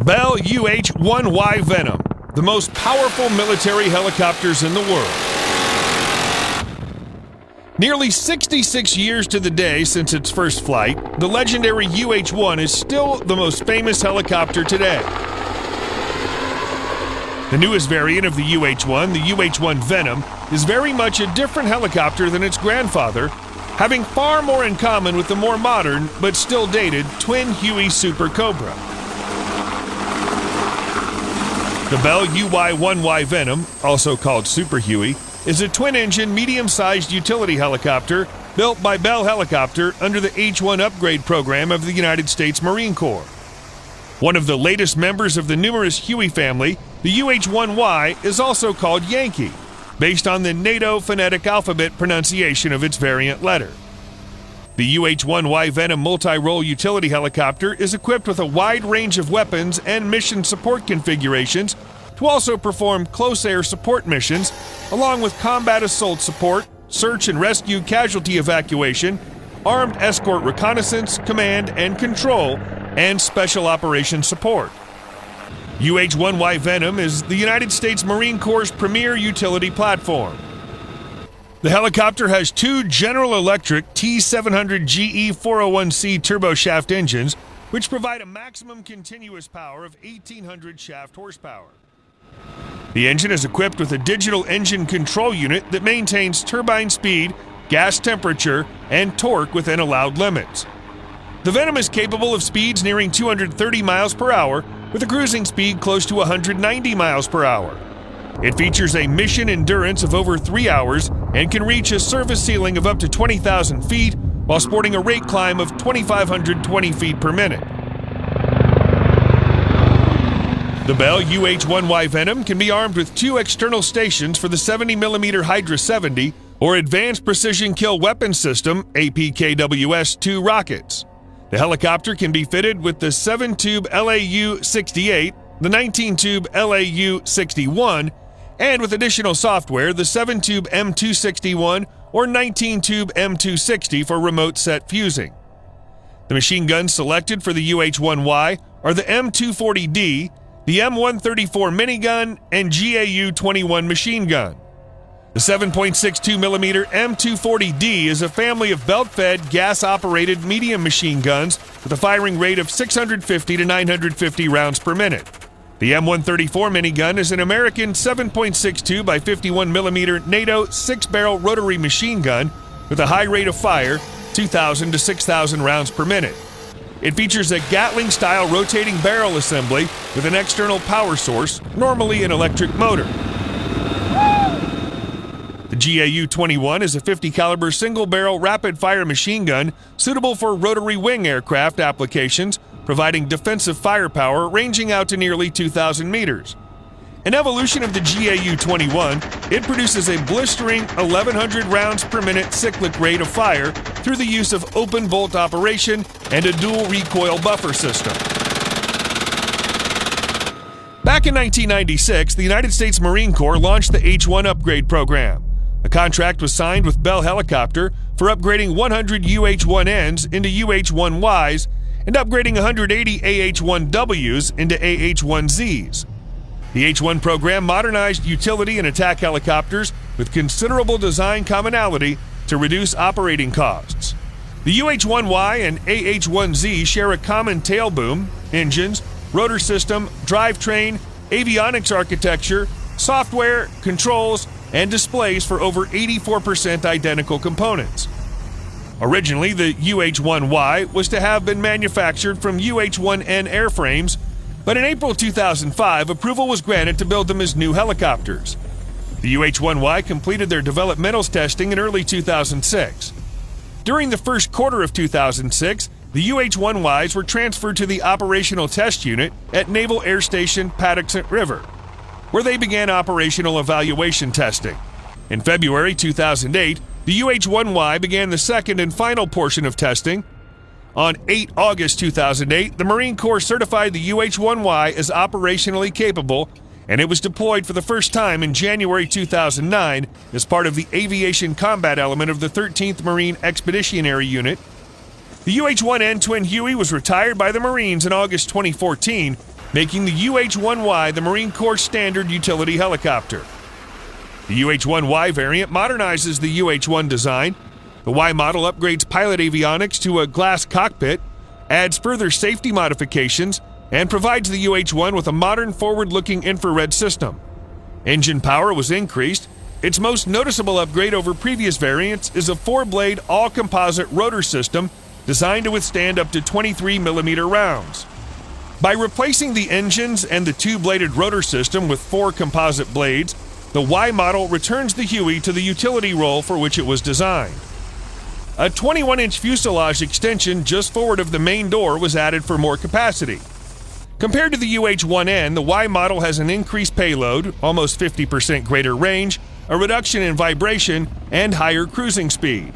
Bell UH-1Y Venom, the most powerful military helicopters in the world. Nearly 66 years to the day since its first flight, the legendary UH-1 is still the most famous helicopter today. The newest variant of the UH-1, the UH-1 Venom, is very much a different helicopter than its grandfather, having far more in common with the more modern, but still dated, twin Huey Super Cobra. The Bell UY-1Y Venom, also called Super Huey, is a twin-engine, medium-sized utility helicopter built by Bell Helicopter under the H-1 upgrade program of the United States Marine Corps. One of the latest members of the numerous Huey family, the UH-1Y is also called Yankee, based on the NATO phonetic alphabet pronunciation of its variant letter. The UH-1Y Venom multi-role utility helicopter is equipped with a wide range of weapons and mission support configurations to also perform close air support missions, along with combat assault support, search and rescue casualty evacuation, armed escort reconnaissance, command and control, and special operations support. UH-1Y Venom is the United States Marine Corps' premier utility platform. The helicopter has two General Electric T700GE 401C turboshaft engines, which provide a maximum continuous power of 1,800 shaft horsepower. The engine is equipped with a digital engine control unit that maintains turbine speed, gas temperature, and torque within allowed limits. The Venom is capable of speeds nearing 230 miles per hour, with a cruising speed close to 190 miles per hour. It features a mission endurance of over 3 hours and can reach a service ceiling of up to 20,000 feet while sporting a rate climb of 2,520 feet per minute. The Bell UH-1Y Venom can be armed with two external stations for the 70mm Hydra 70 or Advanced Precision Kill Weapon System APKWS-2 rockets. The helicopter can be fitted with the 7-tube LAU-68, the 19-tube LAU-61, and with additional software, the 7-tube M261 or 19-tube M260 for remote set fusing. The machine guns selected for the UH-1Y are the M240D, the M134 minigun, and GAU-21 machine gun. The 7.62mm M240D is a family of belt-fed, gas-operated medium machine guns with a firing rate of 650 to 950 rounds per minute. The M134 minigun is an American 7.62 by 51mm NATO 6-barrel rotary machine gun with a high rate of fire, 2,000 to 6,000 rounds per minute. It features a Gatling-style rotating barrel assembly with an external power source, normally an electric motor. The GAU-21 is a 50-caliber single-barrel rapid-fire machine gun suitable for rotary wing aircraft applications, providing defensive firepower ranging out to nearly 2,000 meters. An evolution of the GAU-21, it produces a blistering 1,100 rounds per minute cyclic rate of fire through the use of open bolt operation and a dual recoil buffer system. Back in 1996, the United States Marine Corps launched the H-1 upgrade program. A contract was signed with Bell Helicopter for upgrading 100 UH-1Ns into UH-1Ys and upgrading 180 AH-1Ws into AH-1Zs. The H-1 program modernized utility and attack helicopters with considerable design commonality to reduce operating costs. The UH-1Y and AH-1Z share a common tail boom, engines, rotor system, drivetrain, avionics architecture, software, controls, and displays for over 84% identical components. Originally, the UH-1Y was to have been manufactured from UH-1N airframes, but in April 2005, approval was granted to build them as new helicopters. The UH-1Y completed their developmental testing in early 2006. During the first quarter of 2006, the UH-1Ys were transferred to the Operational Test Unit at Naval Air Station Patuxent River, where they began operational evaluation testing. In February 2008, the UH-1Y began the second and final portion of testing. On 8 August 2008, the Marine Corps certified the UH-1Y as operationally capable, and it was deployed for the first time in January 2009 as part of the aviation combat element of the 13th Marine Expeditionary Unit. The UH-1N Twin Huey was retired by the Marines in August 2014. making the UH-1Y the Marine Corps standard utility helicopter. The UH-1Y variant modernizes the UH-1 design. The Y model upgrades pilot avionics to a glass cockpit, adds further safety modifications, and provides the UH-1 with a modern forward-looking infrared system. Engine power was increased. Its most noticeable upgrade over previous variants is a 4-blade all-composite rotor system designed to withstand up to 23mm rounds. By replacing the engines and the 2-bladed rotor system with 4 composite blades, the Y model returns the Huey to the utility role for which it was designed. A 21-inch fuselage extension just forward of the main door was added for more capacity. Compared to the UH-1N, the Y model has an increased payload, almost 50% greater range, a reduction in vibration, and higher cruising speed.